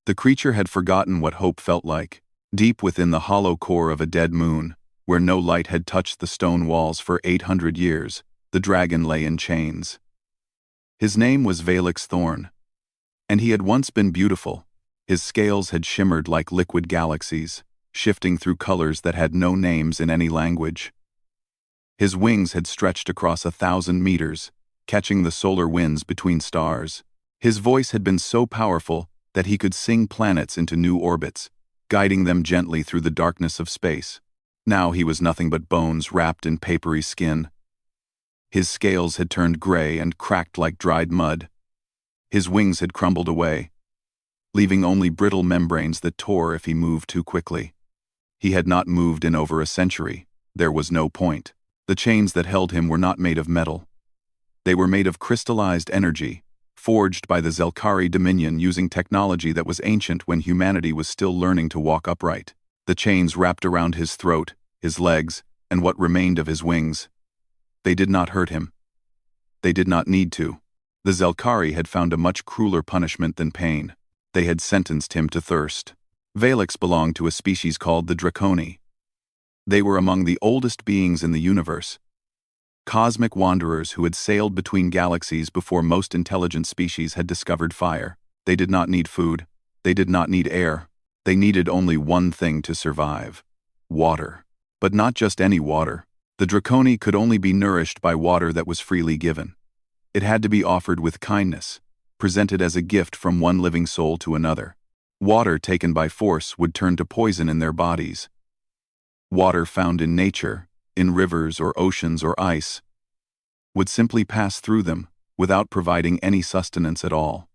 The creature had forgotten what hope felt like. Deep within the hollow core of a dead moon, where no light had touched the stone walls for 800 years, the dragon lay in chains. His name was Valix Thorn, and he had once been beautiful. His scales had shimmered like liquid galaxies, shifting through colors that had no names in any language. His wings had stretched across 1,000 meters, catching the solar winds between stars. His voice had been so powerful that he could sing planets into new orbits, guiding them gently through the darkness of space. Now he was nothing but bones wrapped in papery skin. His scales had turned gray and cracked like dried mud. His wings had crumbled away, leaving only brittle membranes that tore if he moved too quickly. He had not moved in over a century. There was no point. The chains that held him were not made of metal. They were made of crystallized energy, forged by the Zelkari Dominion using technology that was ancient when humanity was still learning to walk upright. The chains wrapped around his throat, his legs, and what remained of his wings. They did not hurt him. They did not need to. The Zelkari had found a much crueler punishment than pain. They had sentenced him to thirst. Valix belonged to a species called the Draconi. They were among the oldest beings in the universe, cosmic wanderers who had sailed between galaxies before most intelligent species had discovered fire. They did not need food. They did not need air. They needed only one thing to survive: water. But not just any water. The Draconi could only be nourished by water that was freely given. It had to be offered with kindness, presented as a gift from one living soul to another. Water taken by force would turn to poison in their bodies. Water found in nature, in rivers or oceans or ice, would simply pass through them without providing any sustenance at all.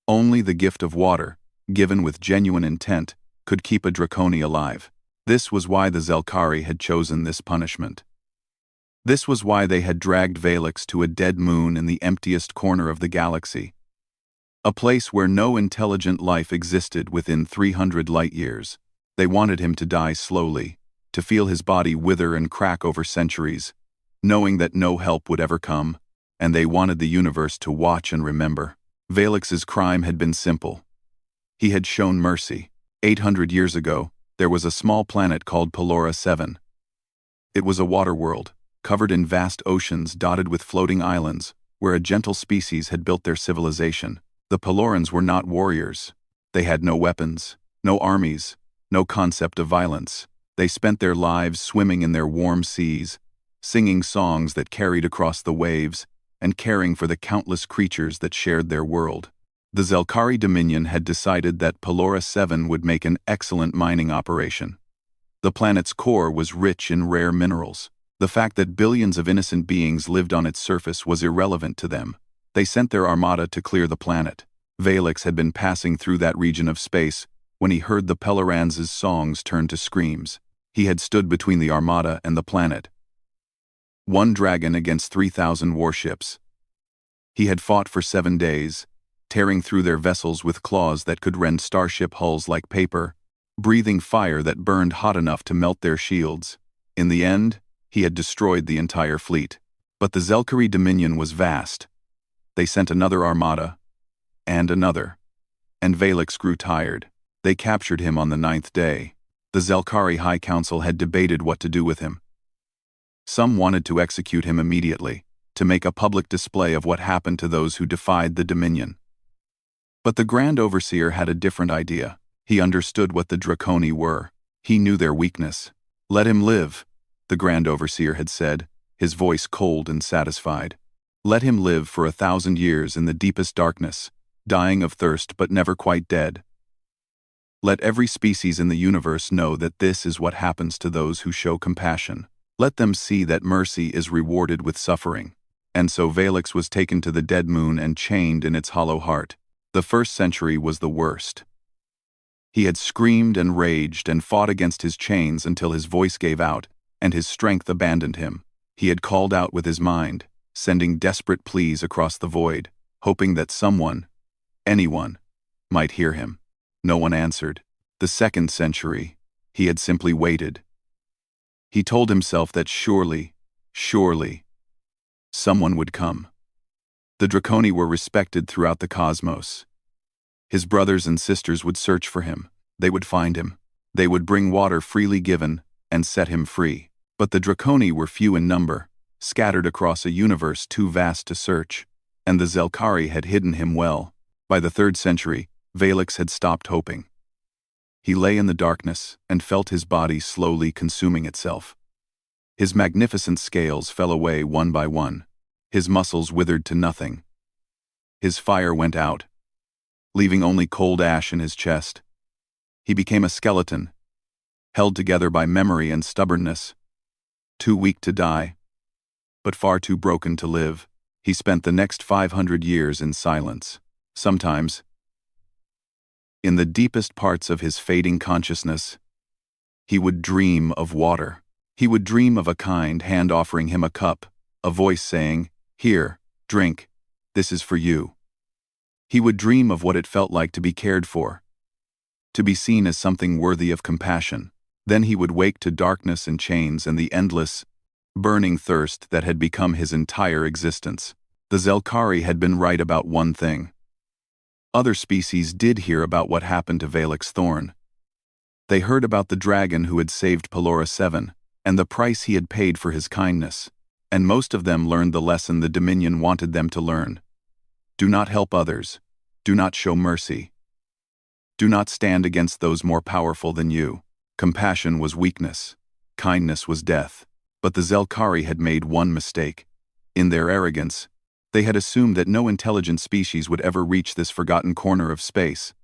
Only the gift of water, given with genuine intent, could keep a Draconi alive. This was why the Zelkari had chosen this punishment. This was why they had dragged Valix to a dead moon in the emptiest corner of the galaxy, a place where no intelligent life existed within 300 light-years. They wanted him to die slowly, to feel his body wither and crack over centuries, knowing that no help would ever come, and they wanted the universe to watch and remember. Valix's crime had been simple. He had shown mercy. 800 years ago, there was a small planet called Pelora 7. It was a water world, covered in vast oceans dotted with floating islands, where a gentle species had built their civilization. The Pelorans were not warriors. They had no weapons, no armies, no concept of violence. They spent their lives swimming in their warm seas, singing songs that carried across the waves, and caring for the countless creatures that shared their world. The Zelkari Dominion had decided that Pelora 7 would make an excellent mining operation. The planet's core was rich in rare minerals. The fact that billions of innocent beings lived on its surface was irrelevant to them. They sent their armada to clear the planet. Valix had been passing through that region of space when he heard the Pelorans' songs turn to screams. He had stood between the armada and the planet. One dragon against 3,000 warships. He had fought for 7 days, tearing through their vessels with claws that could rend starship hulls like paper, breathing fire that burned hot enough to melt their shields. In the end, he had destroyed the entire fleet. But the Zelkari Dominion was vast. They sent another armada, and another, and Valix grew tired. They captured him on the 9th day. The Zelkari High Council had debated what to do with him. Some wanted to execute him immediately, to make a public display of what happened to those who defied the Dominion. But the Grand Overseer had a different idea. He understood what the Draconi were. He knew their weakness. "Let him live," the Grand Overseer had said, his voice cold and satisfied. "Let him live for 1,000 years in the deepest darkness, dying of thirst but never quite dead. Let every species in the universe know that this is what happens to those who show compassion. Let them see that mercy is rewarded with suffering." And so Valix was taken to the dead moon and chained in its hollow heart. The first century was the worst. He had screamed and raged and fought against his chains until his voice gave out and his strength abandoned him. He had called out with his mind, sending desperate pleas across the void, hoping that someone, anyone, might hear him. No one answered. The second century, he had simply waited. He told himself that surely, someone would come. The Draconi were respected throughout the cosmos. His brothers and sisters would search for him. They would find him. They would bring water freely given and set him free. But the Draconi were few in number, scattered across a universe too vast to search, and the Zelkari had hidden him well. By the 3rd century, Valix had stopped hoping. He lay in the darkness and felt his body slowly consuming itself. His magnificent scales fell away one by one. His muscles withered to nothing. His fire went out, leaving only cold ash in his chest. He became a skeleton, held together by memory and stubbornness. Too weak to die, but far too broken to live, he spent the next 500 years in silence. Sometimes, in the deepest parts of his fading consciousness, he would dream of water. He would dream of a kind hand offering him a cup, a voice saying, "Here, drink, this is for you." He would dream of what it felt like to be cared for, to be seen as something worthy of compassion. Then he would wake to darkness and chains and the endless, burning thirst that had become his entire existence. The Zelkari had been right about one thing. Other species did hear about what happened to Valix Thorn. They heard about the dragon who had saved Pelora 7, and the price he had paid for his kindness, and most of them learned the lesson the Dominion wanted them to learn. Do not help others. Do not show mercy. Do not stand against those more powerful than you. Compassion was weakness. Kindness was death. But the Zelkari had made one mistake. In their arrogance, they had assumed that no intelligent species would ever reach this forgotten corner of space.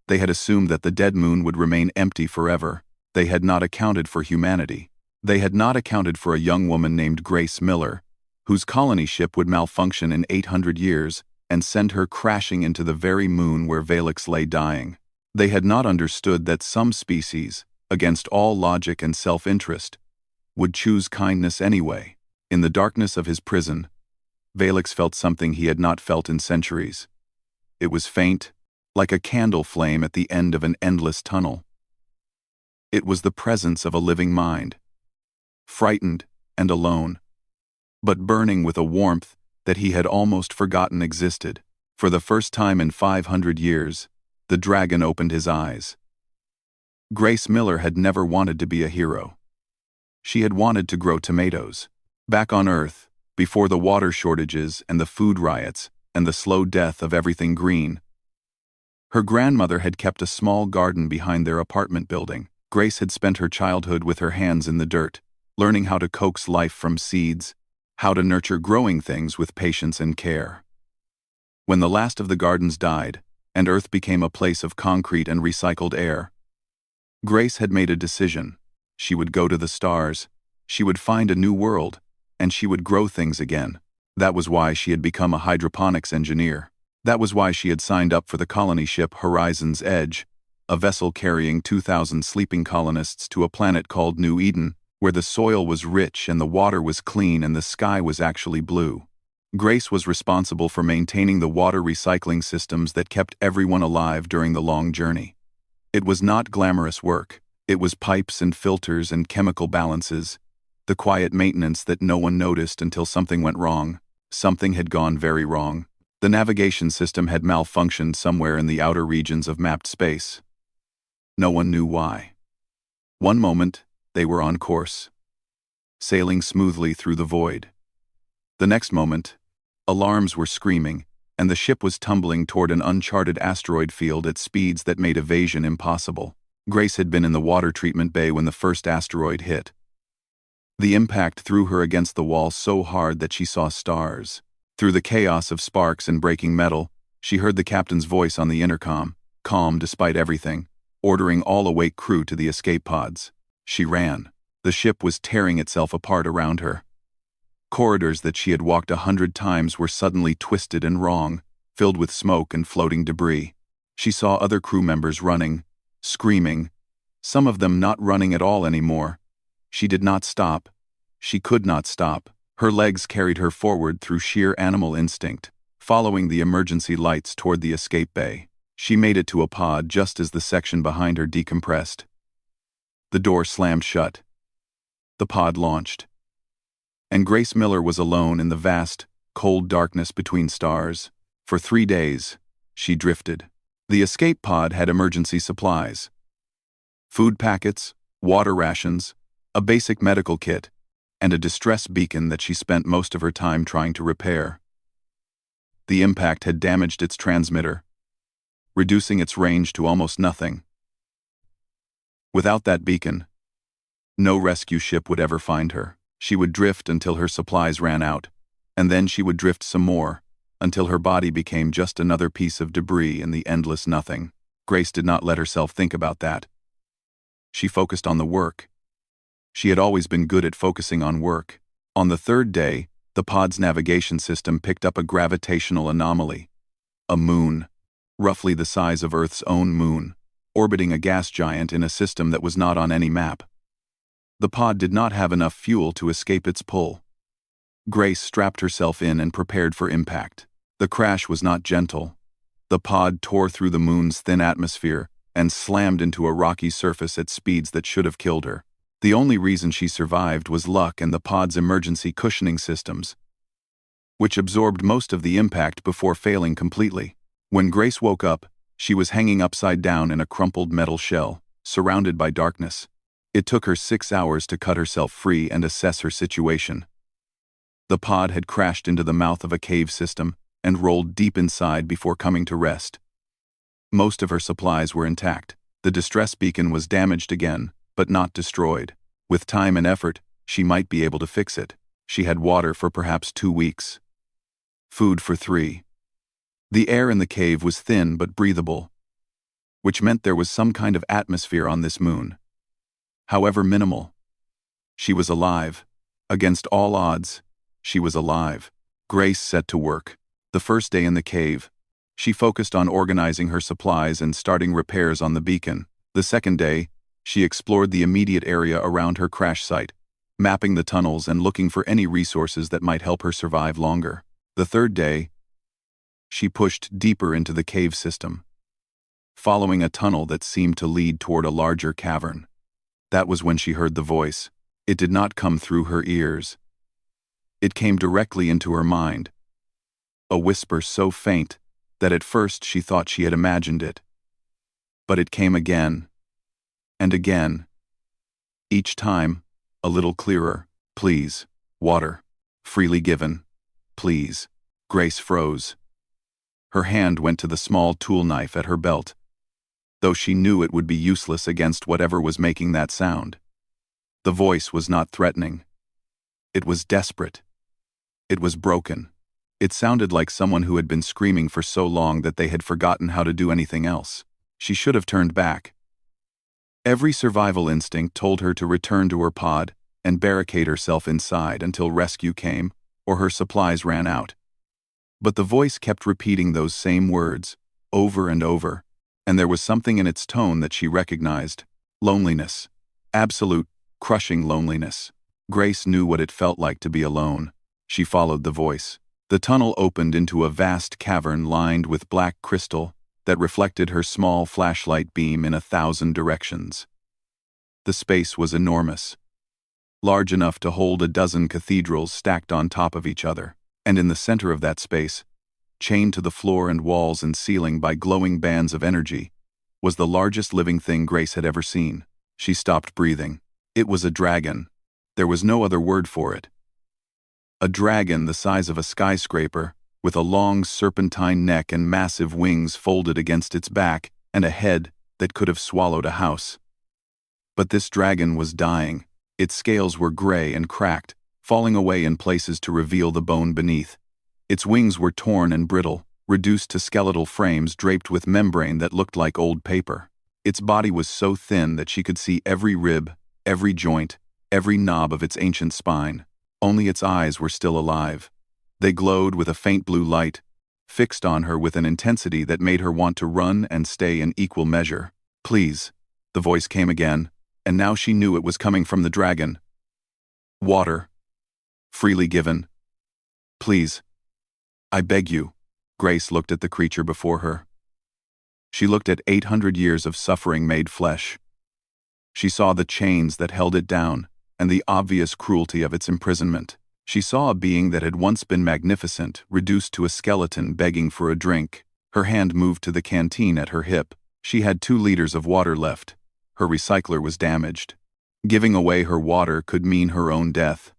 They had assumed that the dead moon would remain empty forever. They had not accounted for humanity. They had not accounted for a young woman named Grace Miller, whose colony ship would malfunction in 800 years and send her crashing into the very moon where Valix lay dying. They had not understood that some species, against all logic and self-interest, would choose kindness anyway. In the darkness of his prison, Valix felt something he had not felt in centuries. It was faint, like a candle flame at the end of an endless tunnel. It was the presence of a living mind, frightened and alone, but burning with a warmth that he had almost forgotten existed. For the first time in 500 years, the dragon opened his eyes. Grace Miller had never wanted to be a hero. She had wanted to grow tomatoes. Back on Earth, before the water shortages and the food riots and the slow death of everything green, her grandmother had kept a small garden behind their apartment building. Grace had spent her childhood with her hands in the dirt, learning how to coax life from seeds, how to nurture growing things with patience and care. When the last of the gardens died, and Earth became a place of concrete and recycled air, Grace had made a decision. She would go to the stars, she would find a new world, and she would grow things again. That was why she had become a hydroponics engineer. That was why she had signed up for the colony ship Horizon's Edge, a vessel carrying 2,000 sleeping colonists to a planet called New Eden, where the soil was rich and the water was clean and the sky was actually blue. Grace was responsible for maintaining the water recycling systems that kept everyone alive during the long journey. It was not glamorous work. It was pipes and filters and chemical balances, the quiet maintenance that no one noticed until something went wrong. Something had gone very wrong. The navigation system had malfunctioned somewhere in the outer regions of mapped space. No one knew why. One moment, they were on course, sailing smoothly through the void. The next moment, alarms were screaming, and the ship was tumbling toward an uncharted asteroid field at speeds that made evasion impossible. Grace had been in the water treatment bay when the first asteroid hit. The impact threw her against the wall so hard that she saw stars. Through the chaos of sparks and breaking metal, she heard the captain's voice on the intercom, calm despite everything, ordering all awake crew to the escape pods. She ran. The ship was tearing itself apart around her. Corridors that she had walked 100 times were suddenly twisted and wrong, filled with smoke and floating debris. She saw other crew members running, screaming, some of them not running at all anymore. She did not stop. She could not stop. Her legs carried her forward through sheer animal instinct, following the emergency lights toward the escape bay. She made it to a pod just as the section behind her decompressed. The door slammed shut. The pod launched. And Grace Miller was alone in the vast, cold darkness between stars. For 3 days, she drifted. The escape pod had emergency supplies: food packets, water rations, a basic medical kit, and a distress beacon that she spent most of her time trying to repair. The impact had damaged its transmitter, reducing its range to almost nothing. Without that beacon, no rescue ship would ever find her. She would drift until her supplies ran out, and then she would drift some more, until her body became just another piece of debris in the endless nothing. Grace did not let herself think about that. She focused on the work. She had always been good at focusing on work. On the third day, the pod's navigation system picked up a gravitational anomaly. A moon, roughly the size of Earth's own moon, orbiting a gas giant in a system that was not on any map. The pod did not have enough fuel to escape its pull. Grace strapped herself in and prepared for impact. The crash was not gentle. The pod tore through the moon's thin atmosphere and slammed into a rocky surface at speeds that should have killed her. The only reason she survived was luck and the pod's emergency cushioning systems, which absorbed most of the impact before failing completely. When Grace woke up, she was hanging upside down in a crumpled metal shell, surrounded by darkness. It took her 6 hours to cut herself free and assess her situation. The pod had crashed into the mouth of a cave system and rolled deep inside before coming to rest. Most of her supplies were intact. The distress beacon was damaged again, but not destroyed. With time and effort, she might be able to fix it. She had water for perhaps 2 weeks. Food for 3. The air in the cave was thin but breathable, which meant there was some kind of atmosphere on this moon. However minimal. She was alive. Against all odds, she was alive. Grace set to work. The first day in the cave, she focused on organizing her supplies and starting repairs on the beacon. The second day, she explored the immediate area around her crash site, mapping the tunnels and looking for any resources that might help her survive longer. The third day, she pushed deeper into the cave system, following a tunnel that seemed to lead toward a larger cavern. That was when she heard the voice. It did not come through her ears. It came directly into her mind. A whisper so faint that at first she thought she had imagined it. But it came again, and again. Each time, a little clearer. Please, water. Freely given. Please. Grace froze. Her hand went to the small tool knife at her belt, though she knew it would be useless against whatever was making that sound. The voice was not threatening. It was desperate. It was broken. It sounded like someone who had been screaming for so long that they had forgotten how to do anything else. She should have turned back. Every survival instinct told her to return to her pod and barricade herself inside until rescue came or her supplies ran out. But the voice kept repeating those same words, over and over, and there was something in its tone that she recognized. Loneliness. Absolute, crushing loneliness. Grace knew what it felt like to be alone. She followed the voice. The tunnel opened into a vast cavern lined with black crystal that reflected her small flashlight beam in 1,000 directions. The space was enormous, large enough to hold a dozen cathedrals stacked on top of each other, and in the center of that space, chained to the floor and walls and ceiling by glowing bands of energy, was the largest living thing Grace had ever seen. She stopped breathing. It was a dragon. There was no other word for it. A dragon the size of a skyscraper, with a long serpentine neck and massive wings folded against its back, and a head that could have swallowed a house. But this dragon was dying. Its scales were gray and cracked, falling away in places to reveal the bone beneath. Its wings were torn and brittle, reduced to skeletal frames draped with membrane that looked like old paper. Its body was so thin that she could see every rib, every joint, every knob of its ancient spine. Only its eyes were still alive. They glowed with a faint blue light, fixed on her with an intensity that made her want to run and stay in equal measure. Please, the voice came again, and now she knew it was coming from the dragon. Water. Freely given. Please. I beg you. Grace looked at the creature before her. She looked at 800 years of suffering made flesh. She saw the chains that held it down, and the obvious cruelty of its imprisonment. She saw a being that had once been magnificent, reduced to a skeleton begging for a drink. Her hand moved to the canteen at her hip. She had 2 liters of water left. Her recycler was damaged. Giving away her water could mean her own death.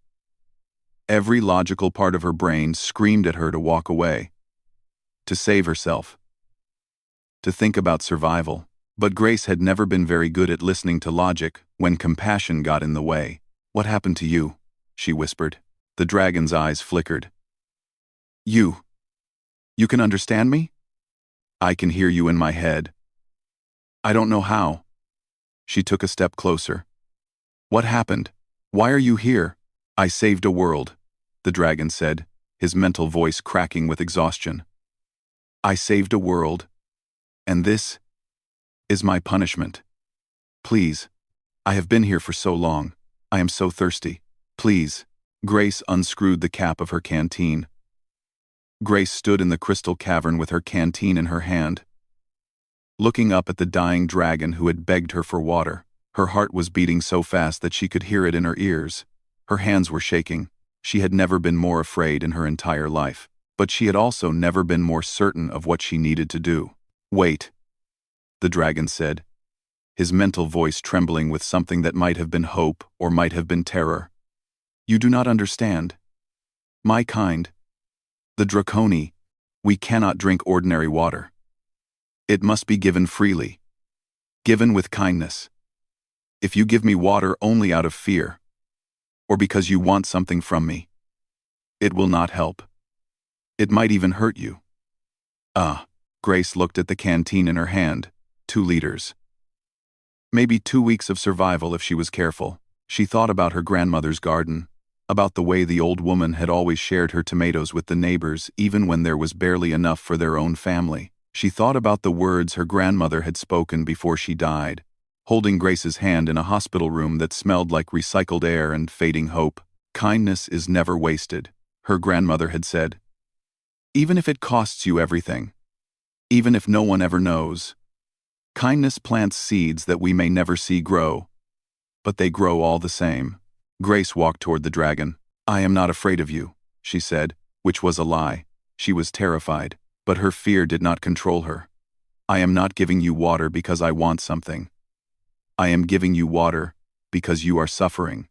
Every logical part of her brain screamed at her to walk away, to save herself, to think about survival. But Grace had never been very good at listening to logic when compassion got in the way. "What happened to you?" she whispered. The dragon's eyes flickered. You can understand me? I can hear you in my head. I don't know how." She took a step closer. "What happened? Why are you here?" "I saved a world," the dragon said, his mental voice cracking with exhaustion. "I saved a world, and this is my punishment. Please, I have been here for so long. I am so thirsty. Please." Grace unscrewed the cap of her canteen. Grace stood in the crystal cavern with her canteen in her hand, looking up at the dying dragon who had begged her for water. Her heart was beating so fast that she could hear it in her ears. Her hands were shaking. She had never been more afraid in her entire life, but she had also never been more certain of what she needed to do. "Wait," the dragon said, his mental voice trembling with something that might have been hope or might have been terror. "You do not understand. My kind, the Draconi, we cannot drink ordinary water. It must be given freely, given with kindness. If you give me water only out of fear, or because you want something from me, it will not help. It might even hurt you." Grace looked at the canteen in her hand. 2 liters. Maybe 2 weeks of survival if she was careful. She thought about her grandmother's garden, about the way the old woman had always shared her tomatoes with the neighbors even when there was barely enough for their own family. She thought about the words her grandmother had spoken before she died, holding Grace's hand in a hospital room that smelled like recycled air and fading hope. "Kindness is never wasted," her grandmother had said. "Even if it costs you everything, even if no one ever knows. Kindness plants seeds that we may never see grow, but they grow all the same." Grace walked toward the dragon. "I am not afraid of you," she said, which was a lie. She was terrified, but her fear did not control her. "I am not giving you water because I want something. I am giving you water because you are suffering.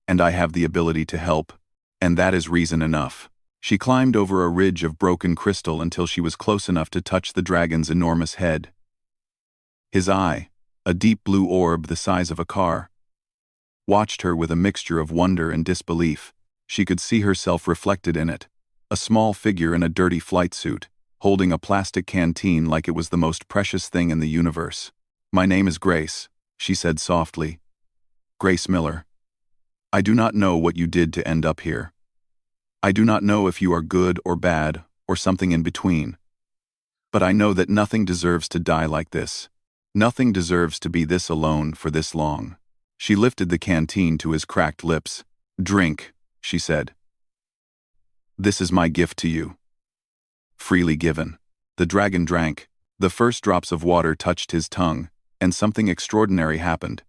And I have the ability to help, and that is reason enough." She climbed over a ridge of broken crystal until she was close enough to touch the dragon's enormous head. His eye, a deep blue orb the size of a car, watched her with a mixture of wonder and disbelief. She could see herself reflected in it, a small figure in a dirty flight suit, holding a plastic canteen like it was the most precious thing in the universe. "My name is Grace," she said softly. "Grace Miller. I do not know what you did to end up here. I do not know if you are good or bad or something in between. But I know that nothing deserves to die like this. Nothing deserves to be this alone for this long." She lifted the canteen to his cracked lips. "Drink," she said. "This is my gift to you. Freely given." The dragon drank. The first drops of water touched his tongue, and something extraordinary happened.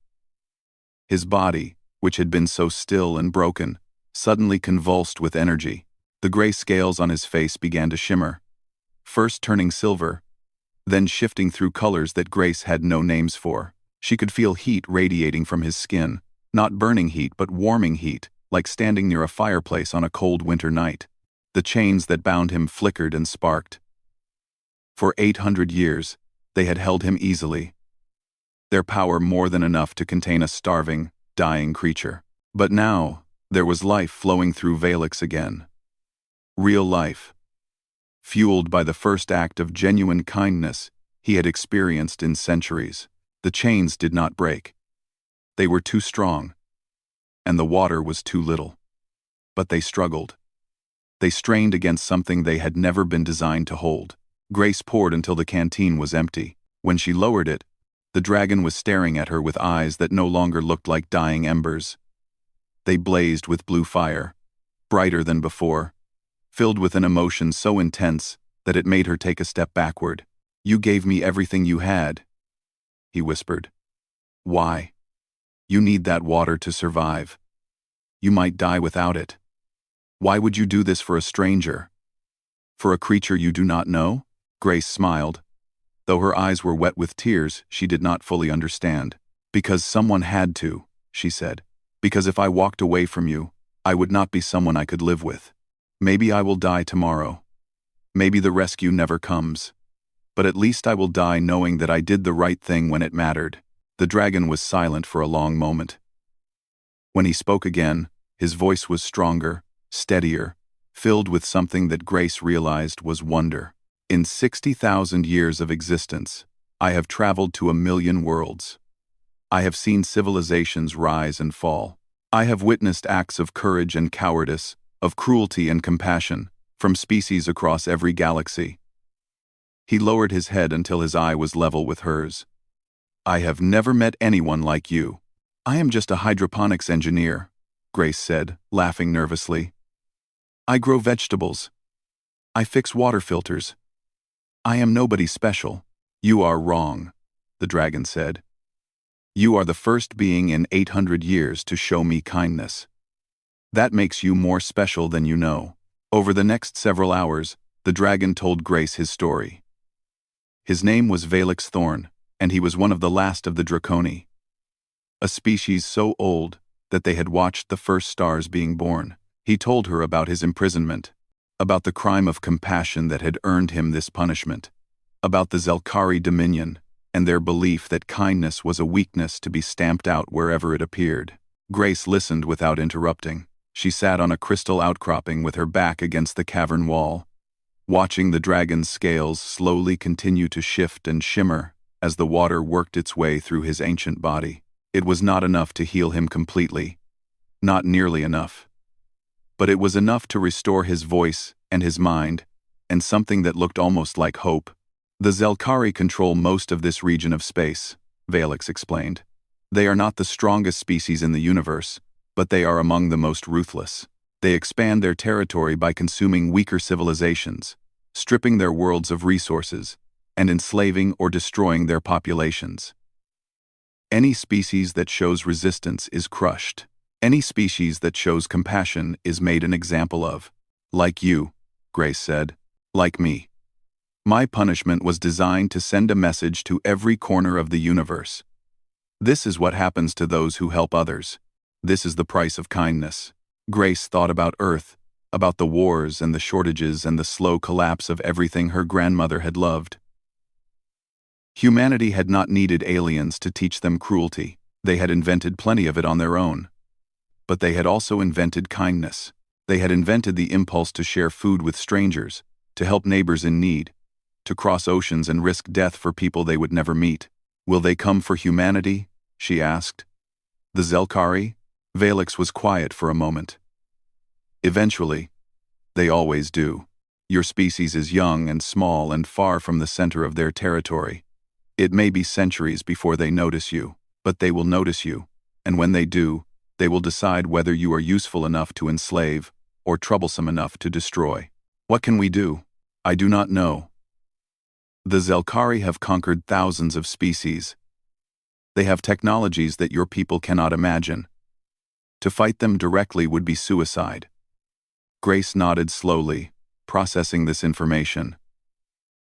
His body, which had been so still and broken, suddenly convulsed with energy. The gray scales on his face began to shimmer, first turning silver, then shifting through colors that Grace had no names for. She could feel heat radiating from his skin, not burning heat but warming heat, like standing near a fireplace on a cold winter night. The chains that bound him flickered and sparked. For 800 years, they had held him easily, their power more than enough to contain a starving, dying creature. But now, there was life flowing through Valix again. Real life, fueled by the first act of genuine kindness he had experienced in centuries. The chains did not break. They were too strong, and the water was too little. But they struggled. They strained against something they had never been designed to hold. Grace poured until the canteen was empty. When she lowered it, the dragon was staring at her with eyes that no longer looked like dying embers. They blazed with blue fire, brighter than before, filled with an emotion so intense that it made her take a step backward. "You gave me everything you had," he whispered. "Why? You need that water to survive. You might die without it. Why would you do this for a stranger? For a creature you do not know?" Grace smiled. Though her eyes were wet with tears, she did not fully understand. Because someone had to, she said. Because if I walked away from you, I would not be someone I could live with. Maybe I will die tomorrow. Maybe the rescue never comes. But at least I will die knowing that I did the right thing when it mattered. The dragon was silent for a long moment. When he spoke again, his voice was stronger, steadier, filled with something that Grace realized was wonder. In 60,000 years of existence, I have traveled to 1,000,000 worlds. I have seen civilizations rise and fall. I have witnessed acts of courage and cowardice, of cruelty and compassion, from species across every galaxy. He lowered his head until his eye was level with hers. I have never met anyone like you. I am just a hydroponics engineer, Grace said, laughing nervously. I grow vegetables. I fix water filters. I am nobody special. You are wrong, the dragon said. You are the first being in 800 years to show me kindness. That makes you more special than you know. Over the next several hours, the dragon told Grace his story. His name was Valix Thorn, and he was one of the last of the Draconi, a species so old that they had watched the first stars being born. He told her about his imprisonment, about the crime of compassion that had earned him this punishment, about the Zelkari Dominion, and their belief that kindness was a weakness to be stamped out wherever it appeared. Grace listened without interrupting. She sat on a crystal outcropping with her back against the cavern wall, watching the dragon's scales slowly continue to shift and shimmer as the water worked its way through his ancient body. It was not enough to heal him completely, not nearly enough. But it was enough to restore his voice and his mind, and something that looked almost like hope. The Zelkari control most of this region of space, Valix explained. They are not the strongest species in the universe, but they are among the most ruthless. They expand their territory by consuming weaker civilizations, stripping their worlds of resources, and enslaving or destroying their populations. Any species that shows resistance is crushed. Any species that shows compassion is made an example of. Like you, Grace said. Like me. My punishment was designed to send a message to every corner of the universe. This is what happens to those who help others. This is the price of kindness. Grace thought about Earth, about the wars and the shortages and the slow collapse of everything her grandmother had loved. Humanity had not needed aliens to teach them cruelty. They had invented plenty of it on their own. But they had also invented kindness. They had invented the impulse to share food with strangers, to help neighbors in need, to cross oceans and risk death for people they would never meet. Will they come for humanity? She asked. The Zelkari? Valix was quiet for a moment. Eventually. They always do. Your species is young and small and far from the center of their territory. It may be centuries before they notice you, but they will notice you, and when they do, they will decide whether you are useful enough to enslave or troublesome enough to destroy. What can we do? I do not know. The Zelkari have conquered thousands of species. They have technologies that your people cannot imagine. To fight them directly would be suicide. Grace nodded slowly, processing this information.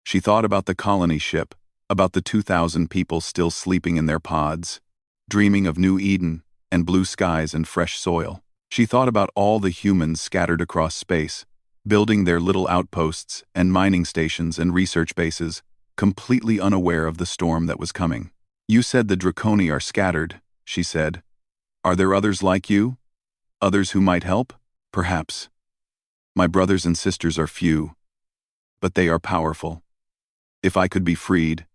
She thought about the colony ship, about the 2,000 people still sleeping in their pods, dreaming of New Eden and blue skies and fresh soil. She thought about all the humans scattered across space, building their little outposts and mining stations and research bases, completely unaware of the storm that was coming. You said the Draconi are scattered, she said. Are there others like you? Others who might help? Perhaps. My brothers and sisters are few, but they are powerful. If I could be freed,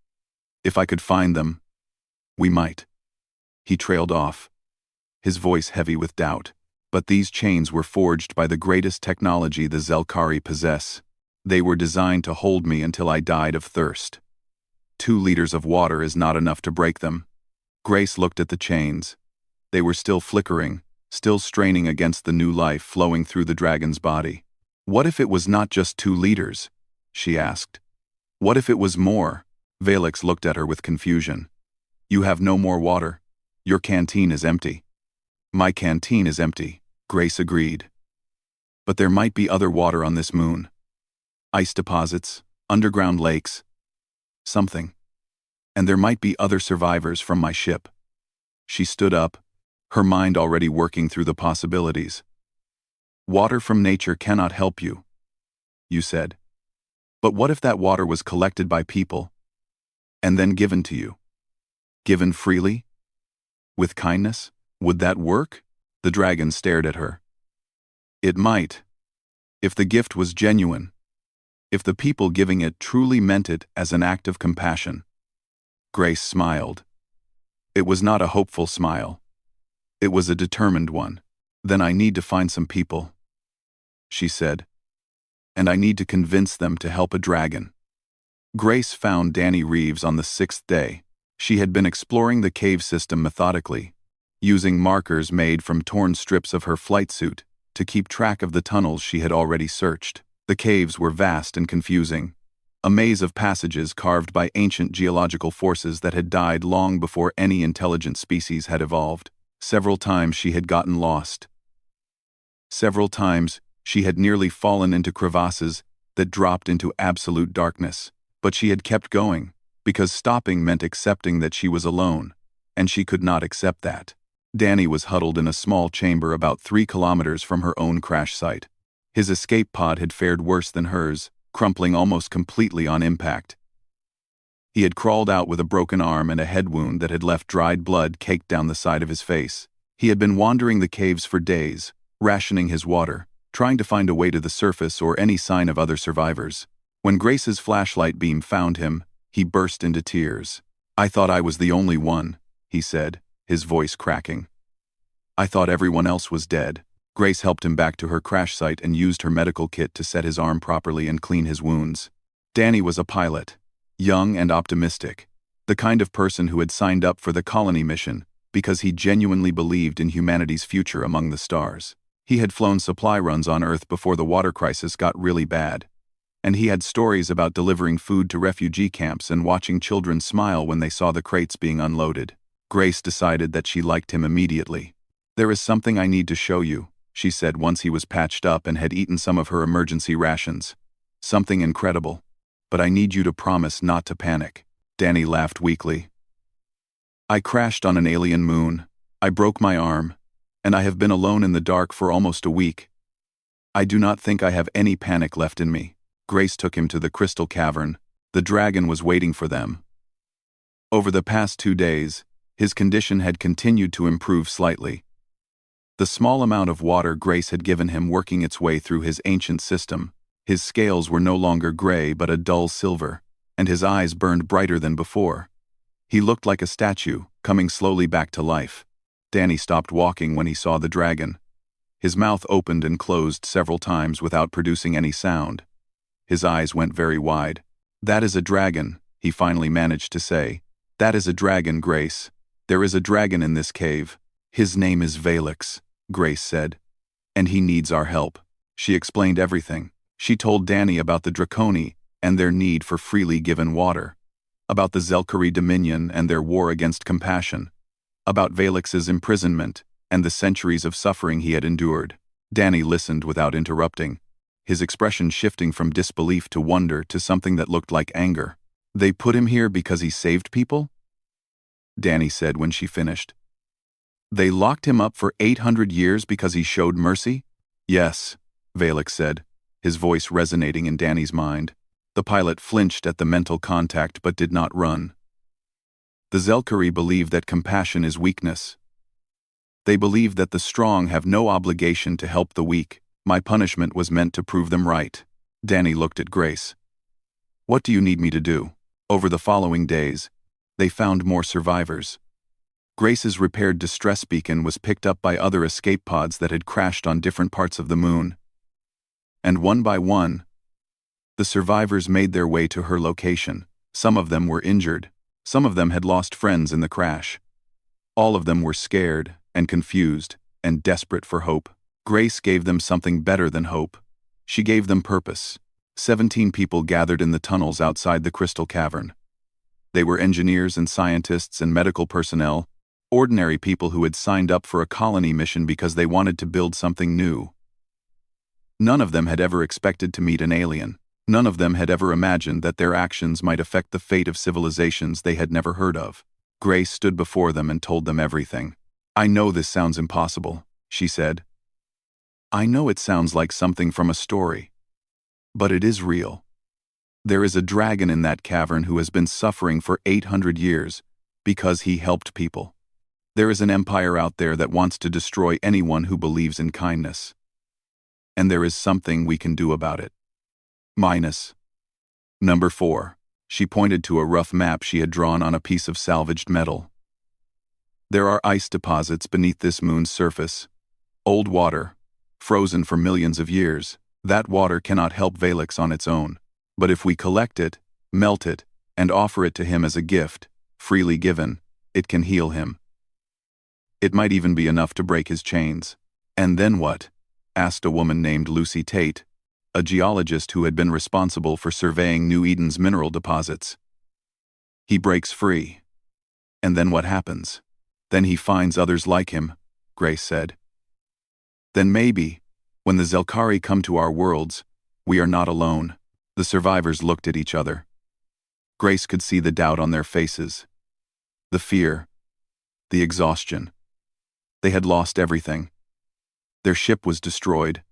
if I could find them, we might. He trailed off, his voice heavy with doubt. But these chains were forged by the greatest technology the Zelkari possess. They were designed to hold me until I died of thirst. 2 liters of water is not enough to break them. Grace looked at the chains. They were still flickering, still straining against the new life flowing through the dragon's body. What if it was not just 2 liters? She asked. What if it was more? Valix looked at her with confusion. You have no more water. Your canteen is empty. My canteen is empty, Grace agreed. But there might be other water on this moon. Ice deposits, underground lakes, something. And there might be other survivors from my ship. She stood up, her mind already working through the possibilities. Water from nature cannot help you, you said. But what if that water was collected by people, and then given to you? Given freely? With kindness? Would that work? The dragon stared at her. It might. If the gift was genuine. If the people giving it truly meant it as an act of compassion. Grace smiled. It was not a hopeful smile. It was a determined one. Then I need to find some people, she said. And I need to convince them to help a dragon. Grace found Danny Reeves on the 6th day. She had been exploring the cave system methodically, using markers made from torn strips of her flight suit to keep track of the tunnels she had already searched. The caves were vast and confusing, a maze of passages carved by ancient geological forces that had died long before any intelligent species had evolved. Several times she had gotten lost. Several times she had nearly fallen into crevasses that dropped into absolute darkness. But she had kept going, because stopping meant accepting that she was alone, and she could not accept that. Danny was huddled in a small chamber about 3 kilometers from her own crash site. His escape pod had fared worse than hers, crumpling almost completely on impact. He had crawled out with a broken arm and a head wound that had left dried blood caked down the side of his face. He had been wandering the caves for days, rationing his water, trying to find a way to the surface or any sign of other survivors. When Grace's flashlight beam found him, he burst into tears. I thought I was the only one, he said, his voice cracking. I thought everyone else was dead. Grace helped him back to her crash site and used her medical kit to set his arm properly and clean his wounds. Danny was a pilot, young and optimistic, the kind of person who had signed up for the colony mission because he genuinely believed in humanity's future among the stars. He had flown supply runs on Earth before the water crisis got really bad, and he had stories about delivering food to refugee camps and watching children smile when they saw the crates being unloaded. Grace decided that she liked him immediately. There is something I need to show you, she said once he was patched up and had eaten some of her emergency rations. Something incredible. But I need you to promise not to panic. Danny laughed weakly. I crashed on an alien moon. I broke my arm, and I have been alone in the dark for almost a week. I do not think I have any panic left in me. Grace took him to the crystal cavern. The dragon was waiting for them. Over the past 2 days, his condition had continued to improve slightly. The small amount of water Grace had given him working its way through his ancient system, his scales were no longer gray but a dull silver, and his eyes burned brighter than before. He looked like a statue, coming slowly back to life. Danny stopped walking when he saw the dragon. His mouth opened and closed several times without producing any sound. His eyes went very wide. That is a dragon, he finally managed to say. That is a dragon, Grace. There is a dragon in this cave. His name is Valix, Grace said. And he needs our help. She explained everything. She told Danny about the Draconi and their need for freely given water, about the Zelkari Dominion and their war against compassion, about Valix's imprisonment and the centuries of suffering he had endured. Danny listened without interrupting, his expression shifting from disbelief to wonder to something that looked like anger. They put him here because he saved people? Danny said when she finished. They locked him up for 800 years because he showed mercy? Yes, Valix said, his voice resonating in Danny's mind. The pilot flinched at the mental contact but did not run. The Zelkari believe that compassion is weakness. They believe that the strong have no obligation to help the weak. My punishment was meant to prove them right. Danny looked at Grace. What do you need me to do? Over the following days, they found more survivors. Grace's repaired distress beacon was picked up by other escape pods that had crashed on different parts of the moon. And one by one, the survivors made their way to her location. Some of them were injured. Some of them had lost friends in the crash. All of them were scared and confused and desperate for hope. Grace gave them something better than hope. She gave them purpose. 17 people gathered in the tunnels outside the crystal cavern. They were engineers and scientists and medical personnel, ordinary people who had signed up for a colony mission because they wanted to build something new. None of them had ever expected to meet an alien. None of them had ever imagined that their actions might affect the fate of civilizations they had never heard of. Grace stood before them and told them everything. "I know this sounds impossible," she said. "I know it sounds like something from a story. But it is real. There is a dragon in that cavern who has been suffering for 800 years because he helped people. There is an empire out there that wants to destroy anyone who believes in kindness. And there is something we can do about it. Minus. Number 4. She pointed to a rough map she had drawn on a piece of salvaged metal. There are ice deposits beneath this moon's surface. Old water, frozen for millions of years. That water cannot help Valix on its own. But if we collect it, melt it, and offer it to him as a gift, freely given, it can heal him. It might even be enough to break his chains." "And then what?" asked a woman named Lucy Tate, a geologist who had been responsible for surveying New Eden's mineral deposits. "He breaks free. And then what happens?" "Then he finds others like him," Grace said. "Then maybe, when the Zelkari come to our worlds, we are not alone." The survivors looked at each other. Grace could see the doubt on their faces. The fear. The exhaustion. They had lost everything. Their ship was destroyed.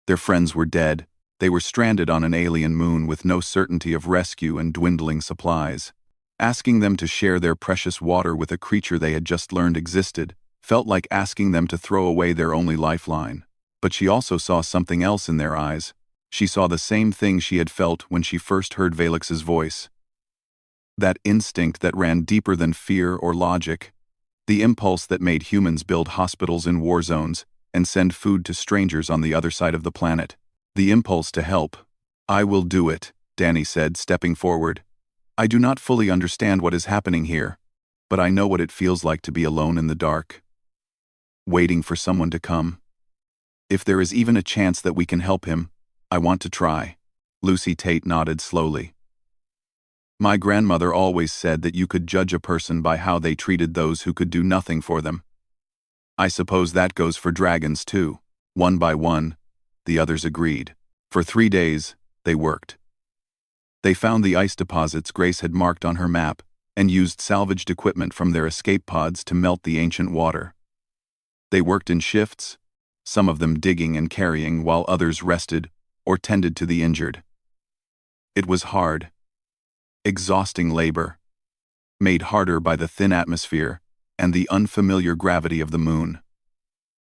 Their friends were dead. They were stranded on an alien moon with no certainty of rescue and dwindling supplies. Asking them to share their precious water with a creature they had just learned existed felt like asking them to throw away their only lifeline. But she also saw something else in their eyes. She saw the same thing she had felt when she first heard Valix's voice. That instinct that ran deeper than fear or logic. The impulse that made humans build hospitals in war zones and send food to strangers on the other side of the planet. The impulse to help. "I will do it," Danny said, stepping forward. "I do not fully understand what is happening here, but I know what it feels like to be alone in the dark. Waiting for someone to come. If there is even a chance that we can help him, I want to try." Lucy Tate nodded slowly. "My grandmother always said that you could judge a person by how they treated those who could do nothing for them. I suppose that goes for dragons too." One by one, the others agreed. For 3 days, they worked. They found the ice deposits Grace had marked on her map and used salvaged equipment from their escape pods to melt the ancient water. They worked in shifts, some of them digging and carrying while others rested or tended to the injured. It was hard, exhausting labor, made harder by the thin atmosphere and the unfamiliar gravity of the moon.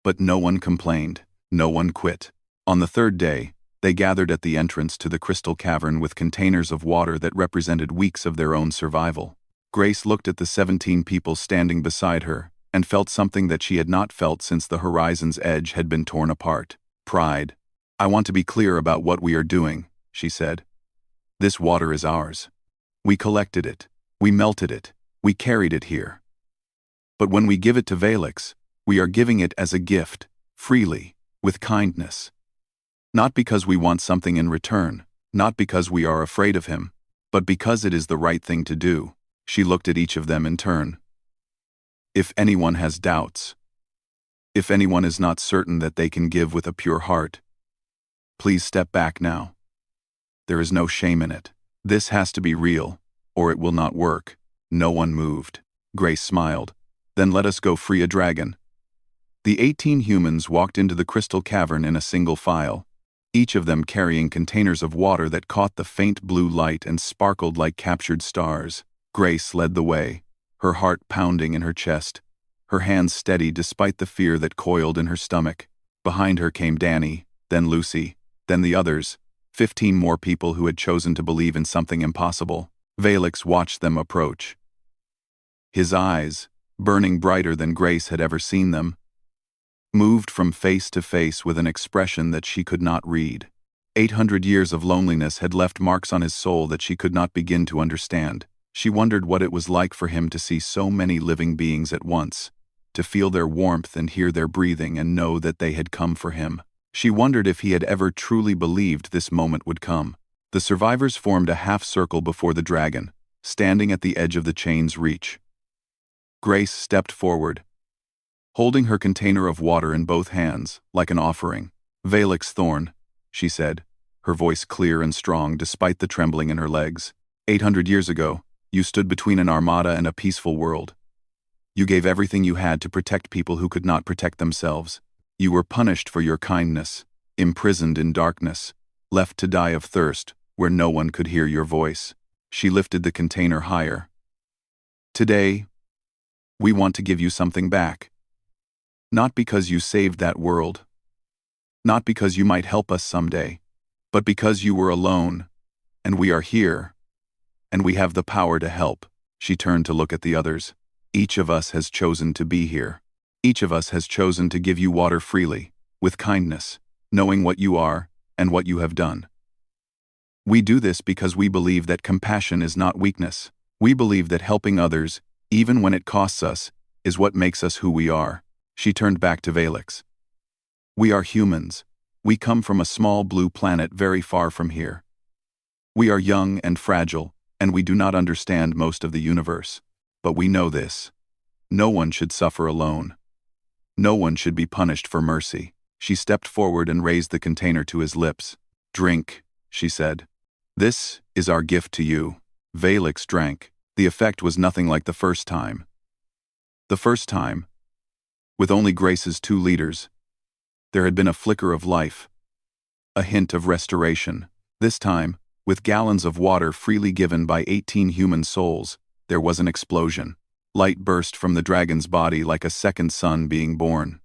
But no one complained, no one quit. On the 3rd day, they gathered at the entrance to the crystal cavern with containers of water that represented weeks of their own survival. Grace looked at the 17 people standing beside her and felt something that she had not felt since the horizon's edge had been torn apart. Pride. "I want to be clear about what we are doing," she said. "This water is ours. We collected it. We melted it. We carried it here. But when we give it to Valix, we are giving it as a gift, freely, with kindness. Not because we want something in return, not because we are afraid of him, but because it is the right thing to do." She looked at each of them in turn. "If anyone has doubts, if anyone is not certain that they can give with a pure heart, please step back now. There is no shame in it. This has to be real, or it will not work." No one moved. Grace smiled. "Then let us go free a dragon." The 18 humans walked into the crystal cavern in a single file, each of them carrying containers of water that caught the faint blue light and sparkled like captured stars. Grace led the way, her heart pounding in her chest, her hands steady despite the fear that coiled in her stomach. Behind her came Danny, then Lucy, then the others, 15 more people who had chosen to believe in something impossible. Valix watched them approach. His eyes, burning brighter than Grace had ever seen them, moved from face to face with an expression that she could not read. 800 years of loneliness had left marks on his soul that she could not begin to understand. She wondered what it was like for him to see so many living beings at once, to feel their warmth and hear their breathing and know that they had come for him. She wondered if he had ever truly believed this moment would come. The survivors formed a half-circle before the dragon, standing at the edge of the chain's reach. Grace stepped forward, holding her container of water in both hands, like an offering. "Valix Thorn," she said, her voice clear and strong despite the trembling in her legs. 800 years ago, you stood between an armada and a peaceful world. You gave everything you had to protect people who could not protect themselves. You were punished for your kindness, imprisoned in darkness, left to die of thirst where no one could hear your voice. She lifted the container higher. Today, we want to give you something back. Not because you saved that world, not because you might help us someday, but because you were alone, and we are here, and we have the power to help. She turned to look at the others. Each of us has chosen to be here. Each of us has chosen to give you water freely, with kindness, knowing what you are and what you have done. We do this because we believe that compassion is not weakness. We believe that helping others, even when it costs us, is what makes us who we are. She turned back to Valix. We are humans. We come from a small blue planet very far from here. We are young and fragile, and we do not understand most of the universe. But we know this. No one should suffer alone. No one should be punished for mercy. She stepped forward and raised the container to his lips. Drink, she said. This is our gift to you. Valix drank. The effect was nothing like the first time. The first time, with only Grace's 2 liters, there had been a flicker of life, a hint of restoration. This time, with gallons of water freely given by 18 human souls, there was an explosion. Light burst from the dragon's body like a second sun being born.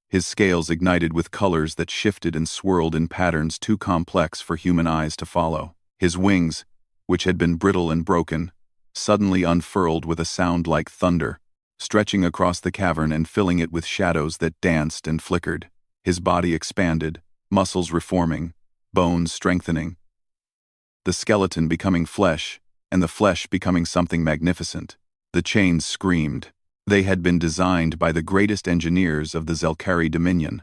His scales ignited with colors that shifted and swirled in patterns too complex for human eyes to follow. His wings, which had been brittle and broken, suddenly unfurled with a sound like thunder, stretching across the cavern and filling it with shadows that danced and flickered. His body expanded, muscles reforming, bones strengthening, the skeleton becoming flesh, and the flesh becoming something magnificent. The chains screamed. They had been designed by the greatest engineers of the Zelkari Dominion,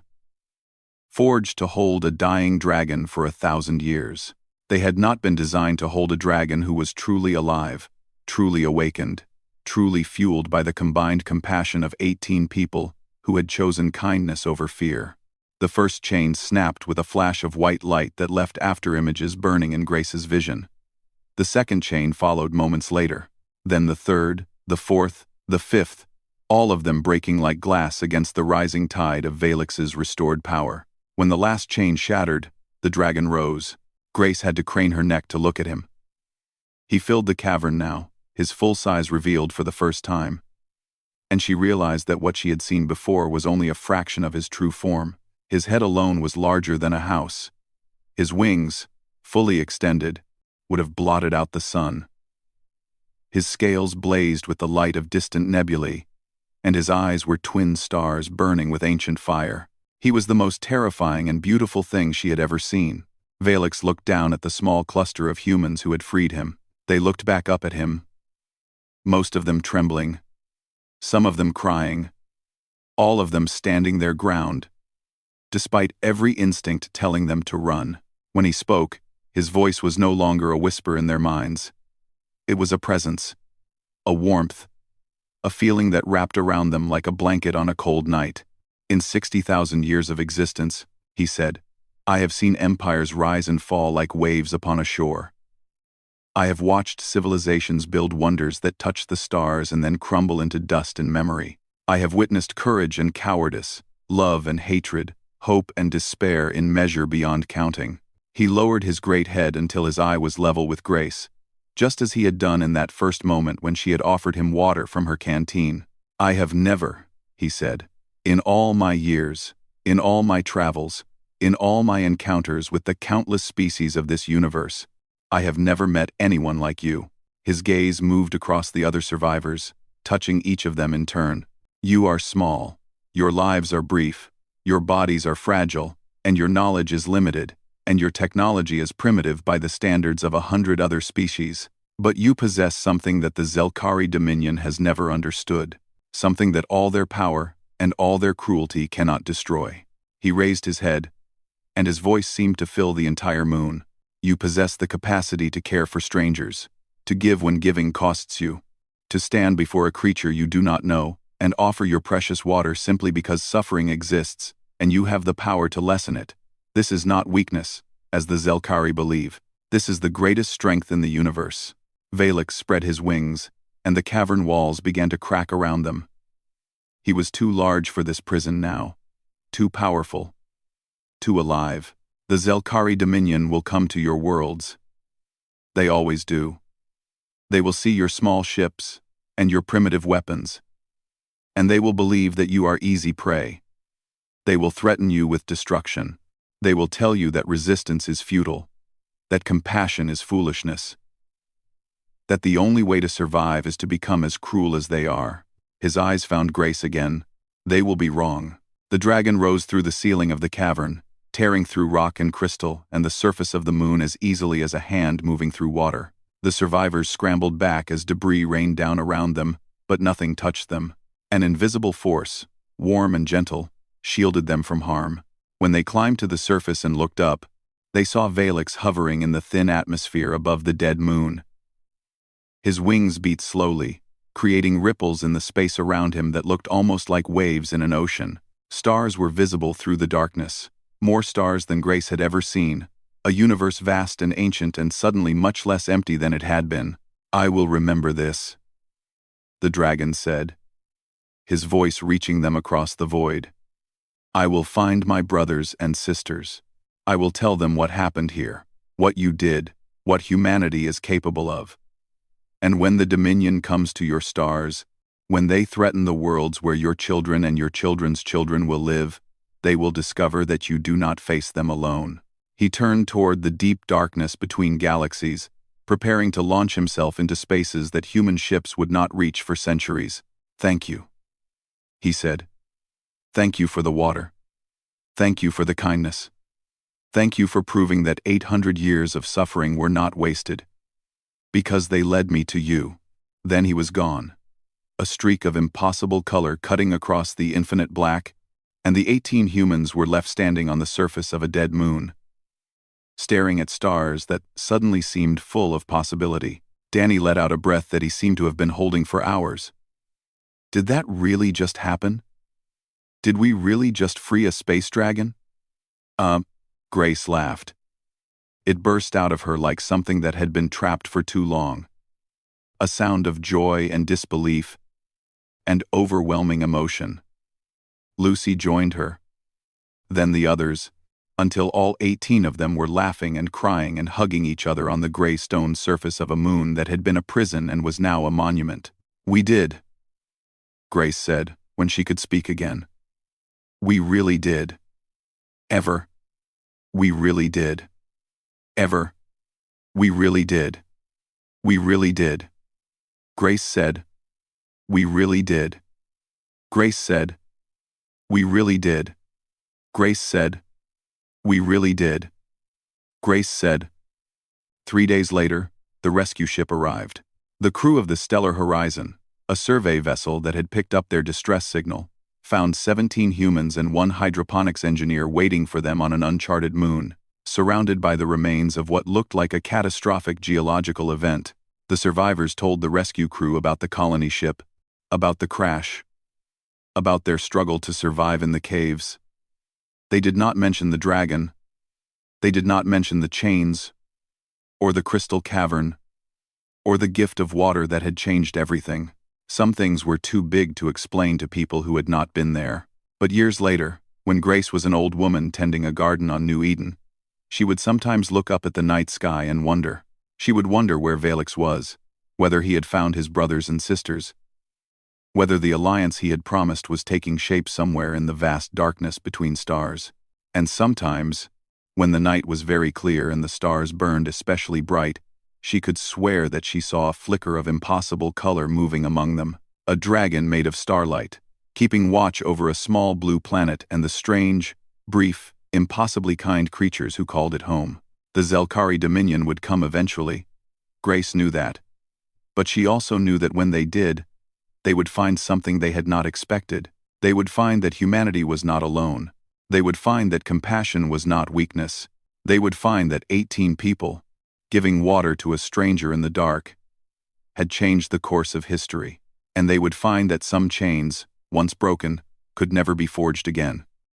forged to hold a dying dragon for 1,000 years. They had not been designed to hold a dragon who was truly alive, truly awakened, truly fueled by the combined compassion of 18 people who had chosen kindness over fear. The first chain snapped with a flash of white light that left afterimages burning in Grace's vision. The second chain followed moments later. Then the third, the fourth, the fifth, all of them breaking like glass against the rising tide of Valix's restored power. When the last chain shattered, the dragon rose. Grace had to crane her neck to look at him. He filled the cavern now, his full size revealed for the first time. And she realized that what she had seen before was only a fraction of his true form. His head alone was larger than a house. His wings, fully extended, would have blotted out the sun. His scales blazed with the light of distant nebulae, and his eyes were twin stars burning with ancient fire. He was the most terrifying and beautiful thing she had ever seen. Valix looked down at the small cluster of humans who had freed him. They looked back up at him, most of them trembling, some of them crying, all of them standing their ground, despite every instinct telling them to run. When he spoke, his voice was no longer a whisper in their minds. It was a presence, a warmth, a feeling that wrapped around them like a blanket on a cold night. In 60,000 years of existence, he said, I have seen empires rise and fall like waves upon a shore. I have watched civilizations build wonders that touch the stars and then crumble into dust in memory. I have witnessed courage and cowardice, love and hatred, hope and despair in measure beyond counting. He lowered his great head until his eye was level with Grace, just as he had done in that first moment when she had offered him water from her canteen. I have never, he said, in all my years, in all my travels, in all my encounters with the countless species of this universe, I have never met anyone like you. His gaze moved across the other survivors, touching each of them in turn. You are small, your lives are brief, your bodies are fragile, and your knowledge is limited, and your technology is primitive by the standards of 100 other species. But you possess something that the Zelkari Dominion has never understood, something that all their power and all their cruelty cannot destroy. He raised his head, and his voice seemed to fill the entire moon. You possess the capacity to care for strangers, to give when giving costs you, to stand before a creature you do not know, and offer your precious water simply because suffering exists, and you have the power to lessen it. This is not weakness, as the Zelkari believe. This is the greatest strength in the universe. Valix spread his wings, and the cavern walls began to crack around them. He was too large for this prison now. Too powerful. Too alive. The Zelkari Dominion will come to your worlds. They always do. They will see your small ships and your primitive weapons, and they will believe that you are easy prey. They will threaten you with destruction. They will tell you that resistance is futile, that compassion is foolishness, that the only way to survive is to become as cruel as they are. His eyes found Grace again. They will be wrong. The dragon rose through the ceiling of the cavern, tearing through rock and crystal and the surface of the moon as easily as a hand moving through water. The survivors scrambled back as debris rained down around them, but nothing touched them. An invisible force, warm and gentle, shielded them from harm. When they climbed to the surface and looked up, they saw Valix hovering in the thin atmosphere above the dead moon. His wings beat slowly, creating ripples in the space around him that looked almost like waves in an ocean. Stars were visible through the darkness, more stars than Grace had ever seen, a universe vast and ancient and suddenly much less empty than it had been. "I will remember this," the dragon said, his voice reaching them across the void. "I will find my brothers and sisters. I will tell them what happened here, what you did, what humanity is capable of. And when the Dominion comes to your stars, when they threaten the worlds where your children and your children's children will live, they will discover that you do not face them alone." He turned toward the deep darkness between galaxies, preparing to launch himself into spaces that human ships would not reach for centuries. "Thank you," he said. "Thank you for the water. Thank you for the kindness. Thank you for proving that 800 years of suffering were not wasted. Because they led me to you." Then he was gone, a streak of impossible color cutting across the infinite black, and the 18 humans were left standing on the surface of a dead moon, staring at stars that suddenly seemed full of possibility. Danny let out a breath that he seemed to have been holding for hours. Did that really just happen? Did we really just free a space dragon? Grace laughed. It burst out of her like something that had been trapped for too long. A sound of joy and disbelief, and overwhelming emotion. Lucy joined her. Then the others, until all 18 of them were laughing and crying and hugging each other on the gray stone surface of a moon that had been a prison and was now a monument. "We did," Grace said, when she could speak again. "We really did. Ever. We really did. Ever. We really did. We really did." Grace said, "We really did." Grace said, "We really did." Grace said, "We really did." Grace said. 3 days later, the rescue ship arrived. The crew of the Stellar Horizon, a survey vessel that had picked up their distress signal, found 17 humans and 1 hydroponics engineer waiting for them on an uncharted moon, surrounded by the remains of what looked like a catastrophic geological event. The survivors told the rescue crew about the colony ship, about the crash, about their struggle to survive in the caves. They did not mention the dragon. They did not mention the chains, or the crystal cavern, or the gift of water that had changed everything. Some things were too big to explain to people who had not been there. But years later, when Grace was an old woman tending a garden on New Eden, she would sometimes look up at the night sky and wonder. She would wonder where Valix was, whether he had found his brothers and sisters, whether the alliance he had promised was taking shape somewhere in the vast darkness between stars. And sometimes, when the night was very clear and the stars burned especially bright, she could swear that she saw a flicker of impossible color moving among them, a dragon made of starlight, keeping watch over a small blue planet and the strange, brief, impossibly kind creatures who called it home. The Zelkari Dominion would come eventually. Grace knew that. But she also knew that when they did, they would find something they had not expected. They would find that humanity was not alone. They would find that compassion was not weakness. They would find that 18 people, giving water to a stranger in the dark, had changed the course of history. And they would find that some chains, once broken, could never be forged again.